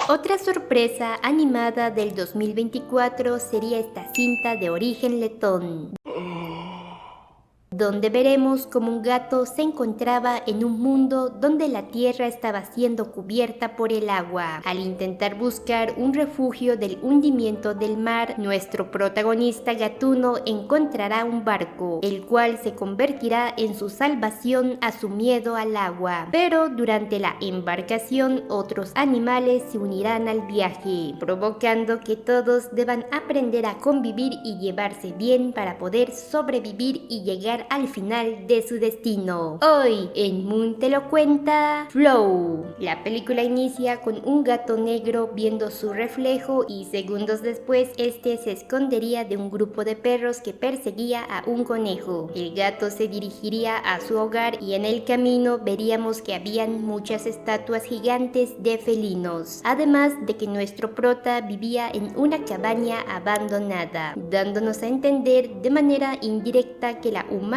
Otra sorpresa animada del 2024 sería esta cinta de origen letón, donde veremos como un gato se encontraba en un mundo donde la tierra estaba siendo cubierta por el agua. Al intentar buscar un refugio del hundimiento del mar, nuestro protagonista gatuno encontrará un barco, el cual se convertirá en su salvación a su miedo al agua. Pero durante la embarcación, otros animales se unirán al viaje, provocando que todos deban aprender a convivir y llevarse bien para poder sobrevivir y llegar al final de su destino. Hoy en Moon te lo cuenta Flow. La película inicia con un gato negro viendo su reflejo y segundos después este se escondería de un grupo de perros que perseguía a un conejo. El gato se dirigiría a su hogar y en el camino veríamos que habían muchas estatuas gigantes de felinos, además de que nuestro prota vivía en una cabaña abandonada, dándonos a entender de manera indirecta que la humanidad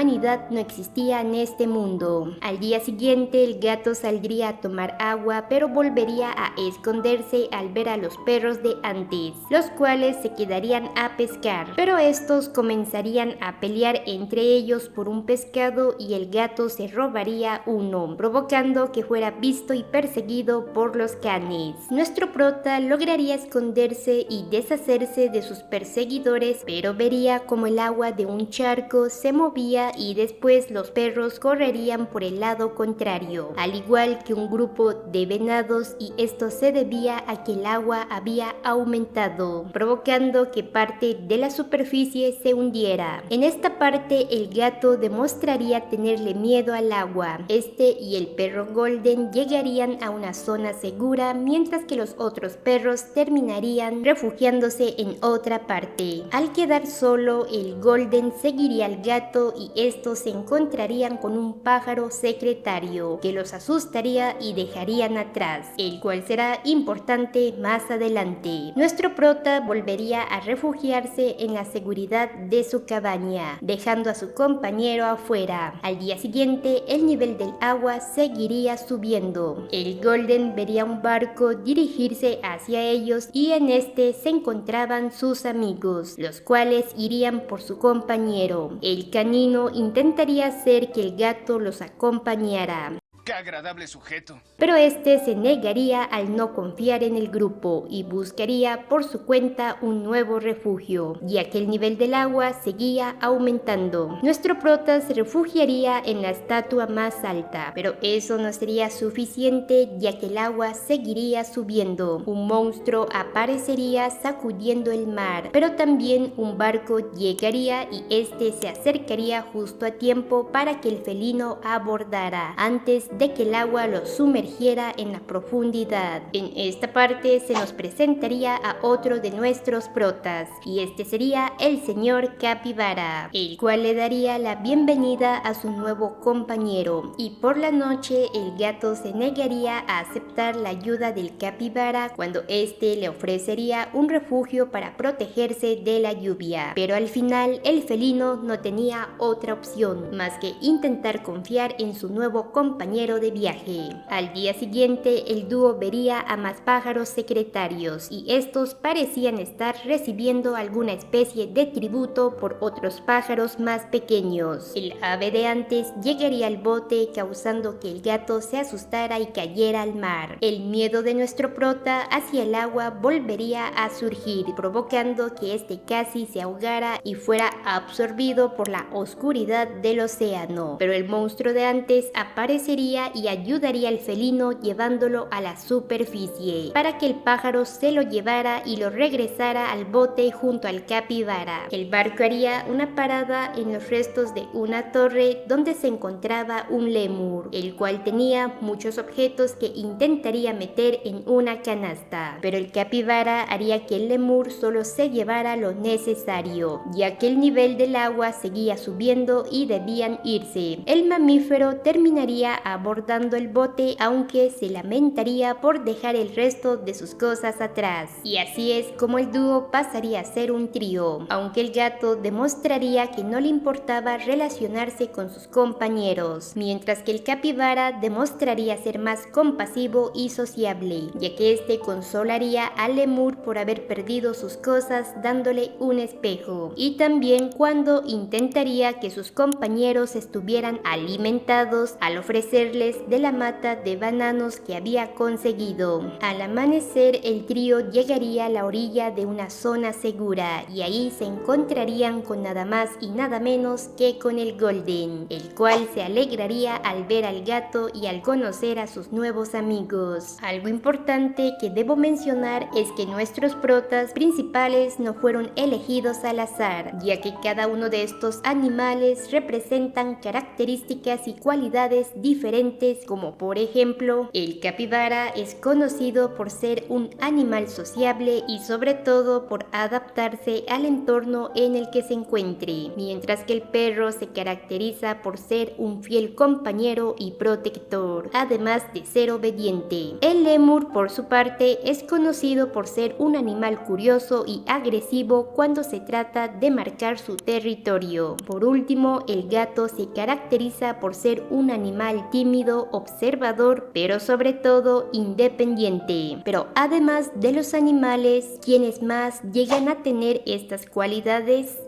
no existía en este mundo. Al día siguiente el gato saldría a tomar agua, pero volvería a esconderse al ver a los perros de antes, los cuales se quedarían a pescar, pero estos comenzarían a pelear entre ellos por un pescado y el gato se robaría uno, provocando que fuera visto y perseguido por los canes. Nuestro prota lograría esconderse y deshacerse de sus perseguidores, pero vería como el agua de un charco se movía y después los perros correrían por el lado contrario, al igual que un grupo de venados, y esto se debía a que el agua había aumentado, provocando que parte de la superficie se hundiera. En esta parte el gato demostraría tenerle miedo al agua. Este y el perro Golden llegarían a una zona segura, mientras que los otros perros terminarían refugiándose en otra parte. Al quedar solo, el Golden seguiría al gato y estos se encontrarían con un pájaro secretario que los asustaría y dejarían atrás, el cual será importante más adelante. Nuestro prota volvería a refugiarse en la seguridad de su cabaña, dejando a su compañero afuera. Al día siguiente, el nivel del agua seguiría subiendo. El Golden vería un barco dirigirse hacia ellos y en este se encontraban sus amigos, los cuales irían por su compañero. El canino intentaría hacer que el gato los acompañara, ¡Qué agradable sujeto! pero este se negaría al no confiar en el grupo y buscaría por su cuenta un nuevo refugio, ya que el nivel del agua seguía aumentando. Nuestro prota se refugiaría en la estatua más alta, pero eso no sería suficiente, ya que el agua seguiría subiendo. Un monstruo aparecería sacudiendo el mar, pero también un barco llegaría y este se acercaría justo a tiempo para que el felino abordara antes de que el agua lo sumergiera en la profundidad. En esta parte se nos presentaría a otro de nuestros protas, y este sería el señor Capibara, el cual le daría la bienvenida a su nuevo compañero, y por la noche el gato se negaría a aceptar la ayuda del Capibara cuando este le ofrecería un refugio para protegerse de la lluvia. Pero al final el felino no tenía otra opción más que intentar confiar en su nuevo compañero de viaje. Al día siguiente el dúo vería a más pájaros secretarios y estos parecían estar recibiendo alguna especie de tributo por otros pájaros más pequeños. El ave de antes llegaría al bote causando que el gato se asustara y cayera al mar. El miedo de nuestro prota hacia el agua volvería a surgir, provocando que este casi se ahogara y fuera absorbido por la oscuridad del océano. Pero el monstruo de antes aparecería y ayudaría al felino llevándolo a la superficie para que el pájaro se lo llevara y lo regresara al bote junto al capibara. El barco haría una parada en los restos de una torre donde se encontraba un lémur, el cual tenía muchos objetos que intentaría meter en una canasta, pero el capibara haría que el lémur solo se llevara lo necesario, ya que el nivel del agua seguía subiendo y debían irse. El mamífero terminaría a abordando el bote, aunque se lamentaría por dejar el resto de sus cosas atrás. Y así es como el dúo pasaría a ser un trío, aunque el gato demostraría que no le importaba relacionarse con sus compañeros, mientras que el capibara demostraría ser más compasivo y sociable, ya que este consolaría al lemur por haber perdido sus cosas dándole un espejo, y también cuando intentaría que sus compañeros estuvieran alimentados al ofrecerles de la mata de bananos que había conseguido. Al amanecer, el trío llegaría a la orilla de una zona segura y ahí se encontrarían con nada más y nada menos que con el Golden, el cual se alegraría al ver al gato y al conocer a sus nuevos amigos. Algo importante que debo mencionar es que nuestros protas principales no fueron elegidos al azar, ya que cada uno de estos animales representan características y cualidades diferentes, como por ejemplo, el capibara es conocido por ser un animal sociable y sobre todo por adaptarse al entorno en el que se encuentre, mientras que el perro se caracteriza por ser un fiel compañero y protector, además de ser obediente. El lémur, por su parte, es conocido por ser un animal curioso y agresivo cuando se trata de marcar su territorio. Por último, el gato se caracteriza por ser un animal tímido, observador, pero sobre todo independiente. Pero además de los animales, ¿quiénes más llegan a tener estas cualidades?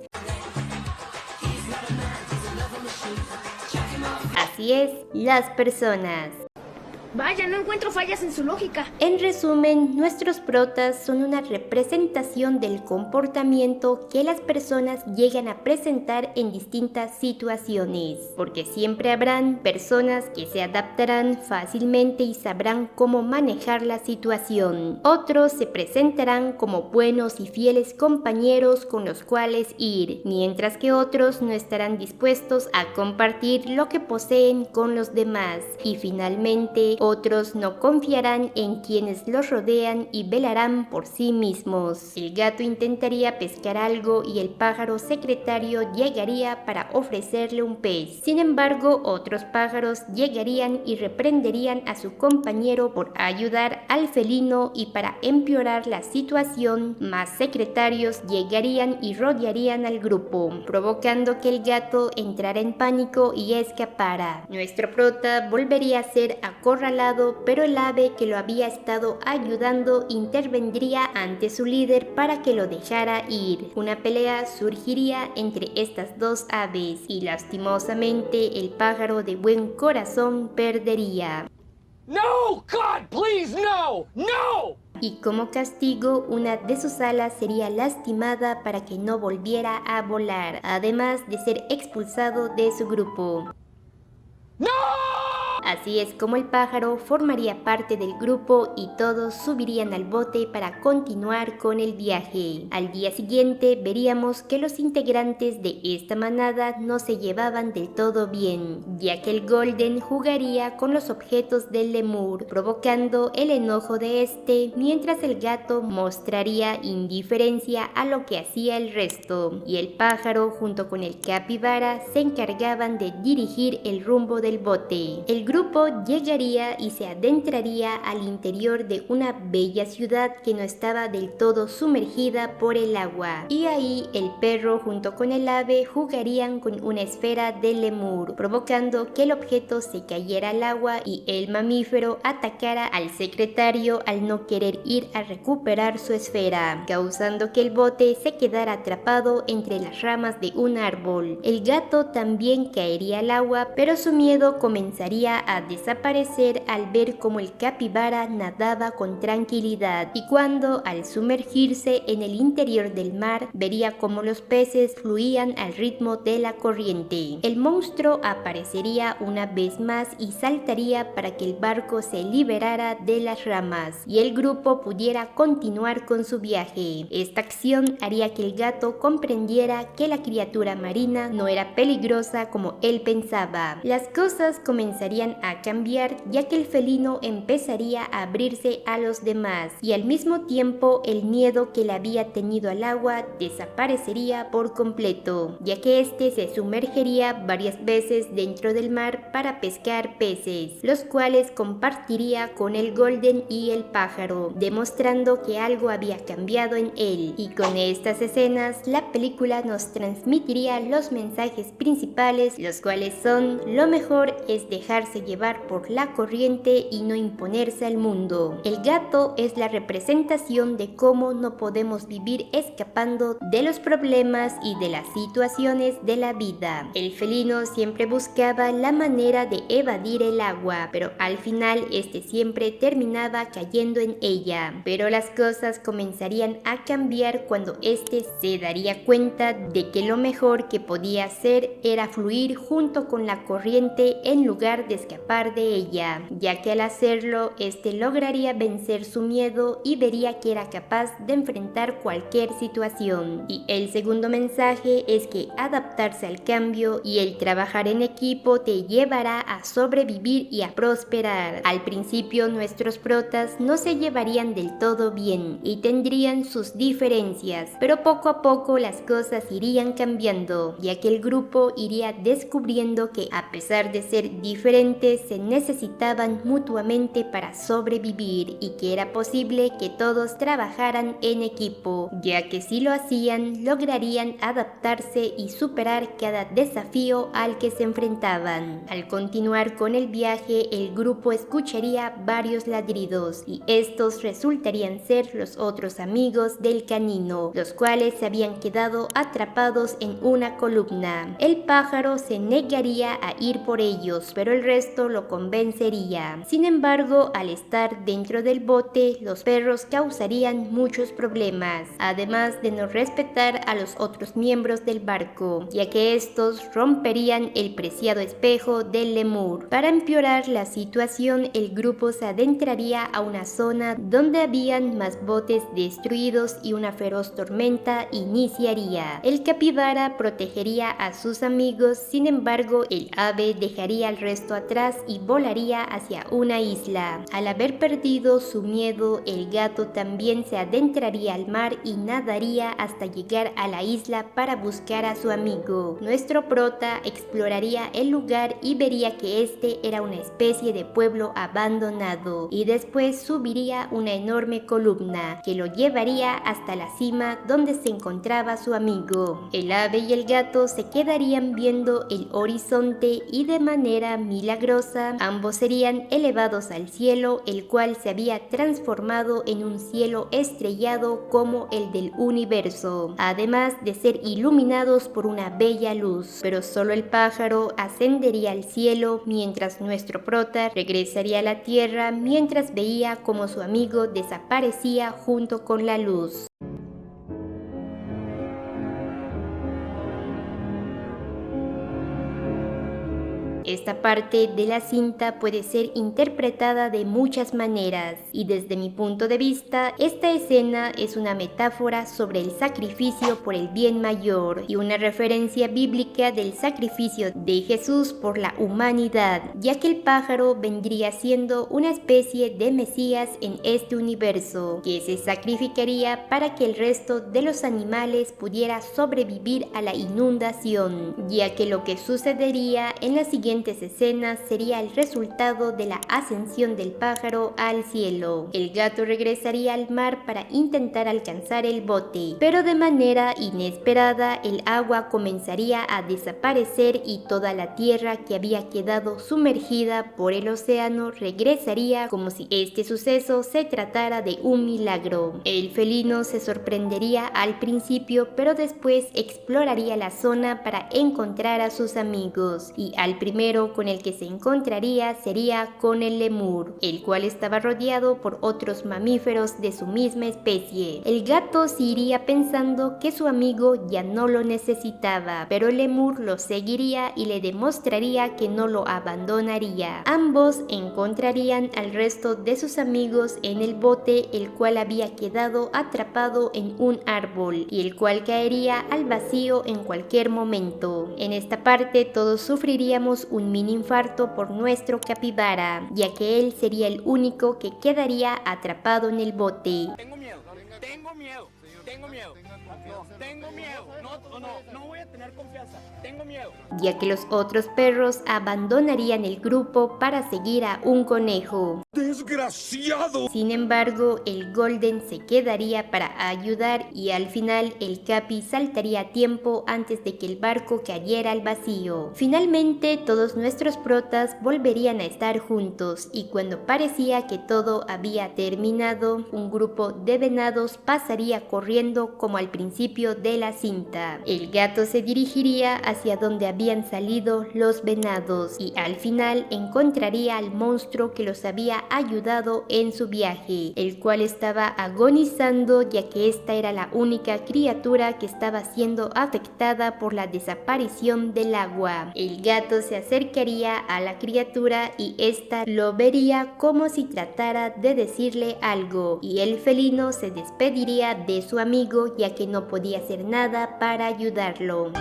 Así es, las personas. Vaya, no encuentro fallas en su lógica. En resumen, nuestros protas son una representación del comportamiento que las personas llegan a presentar en distintas situaciones, porque siempre habrán personas que se adaptarán fácilmente y sabrán cómo manejar la situación. Otros se presentarán como buenos y fieles compañeros con los cuales ir, mientras que otros no estarán dispuestos a compartir lo que poseen con los demás. Y finalmente, otros no confiarán en quienes los rodean y velarán por sí mismos. El gato intentaría pescar algo y el pájaro secretario llegaría para ofrecerle un pez. Sin embargo, otros pájaros llegarían y reprenderían a su compañero por ayudar al felino, y para empeorar la situación, más secretarios llegarían y rodearían al grupo, provocando que el gato entrara en pánico y escapara. Nuestro prota volvería a ser acorralado, pero el ave que lo había estado ayudando intervendría ante su líder para que lo dejara ir. Una pelea surgiría entre estas dos aves y lastimosamente el pájaro de buen corazón perdería. No, God, please, no, no! Y como castigo, una de sus alas sería lastimada para que no volviera a volar, además de ser expulsado de su grupo. No! Así es como el pájaro formaría parte del grupo y todos subirían al bote para continuar con el viaje. Al día siguiente veríamos que los integrantes de esta manada no se llevaban del todo bien, ya que el Golden jugaría con los objetos del lemur, provocando el enojo de este, mientras el gato mostraría indiferencia a lo que hacía el resto, y el pájaro junto con el capibara se encargaban de dirigir el rumbo del bote. El grupo llegaría y se adentraría al interior de una bella ciudad que no estaba del todo sumergida por el agua, y ahí el perro junto con el ave jugarían con una esfera del lemur, provocando que el objeto se cayera al agua y el mamífero atacara al secretario al no querer ir a recuperar su esfera, causando que el bote se quedara atrapado entre las ramas de un árbol. El gato también caería al agua, pero su miedo comenzaría a desaparecer al ver cómo el capibara nadaba con tranquilidad, y cuando al sumergirse en el interior del mar vería cómo los peces fluían al ritmo de la corriente. El monstruo aparecería una vez más y saltaría para que el barco se liberara de las ramas y el grupo pudiera continuar con su viaje. Esta acción haría que el gato comprendiera que la criatura marina no era peligrosa como él pensaba. Las cosas comenzarían comenzarían a cambiar, ya que el felino empezaría a abrirse a los demás y al mismo tiempo el miedo que le había tenido al agua desaparecería por completo, ya que este se sumergería varias veces dentro del mar para pescar peces, los cuales compartiría con el Golden y el pájaro, demostrando que algo había cambiado en él. Y con estas escenas, la película nos transmitiría los mensajes principales, los cuales son: lo mejor es dejarse llevar por la corriente y no imponerse al mundo. El gato es la representación de cómo no podemos vivir escapando de los problemas y de las situaciones de la vida. El felino siempre buscaba la manera de evadir el agua, pero al final este siempre terminaba cayendo en ella. Pero las cosas comenzarían a cambiar cuando este se daría cuenta de que lo mejor que podía hacer era fluir junto con la corriente en lugar de escapar de ella, ya que al hacerlo este lograría vencer su miedo y vería que era capaz de enfrentar cualquier situación. Y el segundo mensaje es que adaptarse al cambio y el trabajar en equipo te llevará a sobrevivir y a prosperar. Al principio nuestros protas no se llevarían del todo bien y tendrían sus diferencias, pero poco a poco las cosas irían cambiando, ya que el grupo iría descubriendo que a pesar de ser diferentes se necesitaban mutuamente para sobrevivir y que era posible que todos trabajaran en equipo, ya que si lo hacían lograrían adaptarse y superar cada desafío al que se enfrentaban. Al continuar con el viaje, el grupo escucharía varios ladridos y estos resultarían ser los otros amigos del canino, los cuales se habían quedado atrapados en una columna. El pájaro se negaría a ir por ellos, pero el resto lo convencería. Sin embargo, al estar dentro del bote, los perros causarían muchos problemas, además de no respetar a los otros miembros del barco, ya que estos romperían el preciado espejo del lemur. Para empeorar la situación, el grupo se adentraría a una zona donde habían más botes destruidos y una feroz tormenta iniciaría. El capibara protegería a sus amigos, sin embargo, el ave dejaría al resto atrás y volaría hacia una isla. Al haber perdido su miedo, el gato también se adentraría al mar y nadaría hasta llegar a la isla para buscar a su amigo. Nuestro prota exploraría el lugar y vería que este era una especie de pueblo abandonado, y después subiría una enorme columna que lo llevaría hasta la cima donde se encontraba su amigo. El ave y el gato se quedarían viendo el horizonte y de manera milagrosa ambos serían elevados al cielo, el cual se había transformado en un cielo estrellado como el del universo, además de ser iluminados por una bella luz. Pero solo el pájaro ascendería al cielo, mientras nuestro prota regresaría a la tierra mientras veía como su amigo desaparecía junto con la luz. Esta parte de la cinta puede ser interpretada de muchas maneras y desde mi punto de vista, esta escena es una metáfora sobre el sacrificio por el bien mayor y una referencia bíblica del sacrificio de Jesús por la humanidad, ya que el pájaro vendría siendo una especie de Mesías en este universo, que se sacrificaría para que el resto de los animales pudiera sobrevivir a la inundación, ya que lo que sucedería en la siguiente escenas sería el resultado de la ascensión del pájaro al cielo. El gato regresaría al mar para intentar alcanzar el bote, pero de manera inesperada el agua comenzaría a desaparecer y toda la tierra que había quedado sumergida por el océano regresaría como si este suceso se tratara de un milagro. El felino se sorprendería al principio, pero después exploraría la zona para encontrar a sus amigos, y al primero con el que se encontraría sería con el lemur, el cual estaba rodeado por otros mamíferos de su misma especie. El gato se iría pensando que su amigo ya no lo necesitaba, pero el lemur lo seguiría y le demostraría que no lo abandonaría. Ambos encontrarían al resto de sus amigos en el bote, el cual había quedado atrapado en un árbol y el cual caería al vacío en cualquier momento. En esta parte todos sufriríamos un mini infarto por nuestro capibara, ya que él sería el único que quedaría atrapado en el bote. Tengo miedo, tengo miedo, tengo miedo, tengo miedo, no voy a tener confianza, tengo miedo. Ya que los otros perros abandonarían el grupo para seguir a un conejo. ¡Desgraciado! Sin embargo, el Golden se quedaría para ayudar y al final el Capi saltaría a tiempo antes de que el barco cayera al vacío. Finalmente, todos nuestros protas volverían a estar juntos y cuando parecía que todo había terminado, un grupo de venados pasaría corriendo como al principio de la cinta. El gato se dirigiría hacia donde habían salido los venados y al final encontraría al monstruo que los había ayudado en su viaje, el cual estaba agonizando ya que esta era la única criatura que estaba siendo afectada por la desaparición del agua. El gato se acercaría a la criatura y esta lo vería como si tratara de decirle algo y el felino se despediría de su amigo ya que no podía hacer nada para ayudarlo.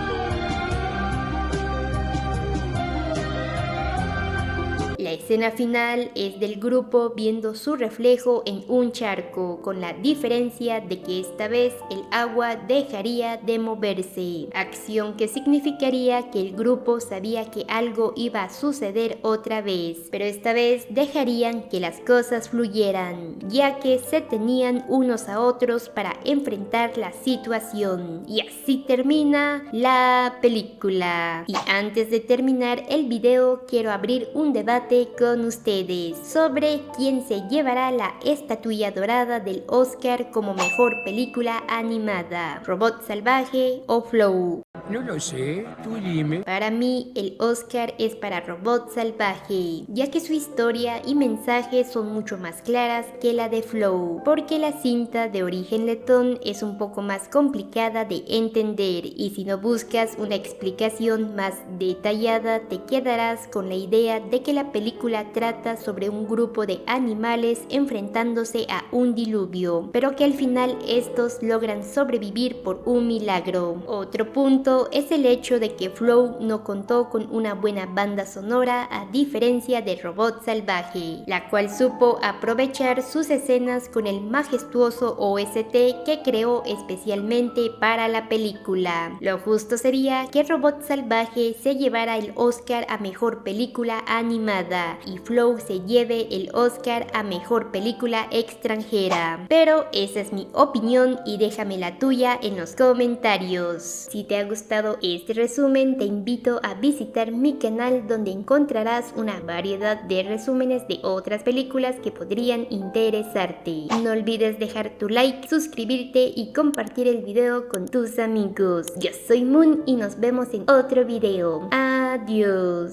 La escena final es del grupo viendo su reflejo en un charco, con la diferencia de que esta vez el agua dejaría de moverse, acción que significaría que el grupo sabía que algo iba a suceder otra vez, pero esta vez dejarían que las cosas fluyeran, ya que se tenían unos a otros para enfrentar la situación. Y así termina la película. Y antes de terminar el video, quiero abrir un debate con ustedes sobre quién se llevará la estatuilla dorada del Oscar como mejor película animada, Robot Salvaje o Flow. No lo sé, tú dime. Para mí el Oscar es para Robot Salvaje, ya que su historia y mensaje son mucho más claras que la de Flow, porque la cinta de origen letón es un poco más complicada de entender y si no buscas una explicación más detallada te quedarás con la idea de que la película trata sobre un grupo de animales enfrentándose a un diluvio, pero que al final estos logran sobrevivir por un milagro. Otro punto es el hecho de que Flow no contó con una buena banda sonora a diferencia de Robot Salvaje, la cual supo aprovechar sus escenas con el majestuoso OST que creó especialmente para la película. Lo justo sería que Robot Salvaje se llevara el Oscar a mejor película animada y Flow se lleve el Oscar a mejor película extranjera. Pero esa es mi opinión y déjame la tuya en los comentarios. Si te ha gustado este resumen, te invito a visitar mi canal donde encontrarás una variedad de resúmenes de otras películas que podrían interesarte. No olvides dejar tu like, suscribirte y compartir el video con tus amigos. Yo soy Moon y nos vemos en otro video. Adiós.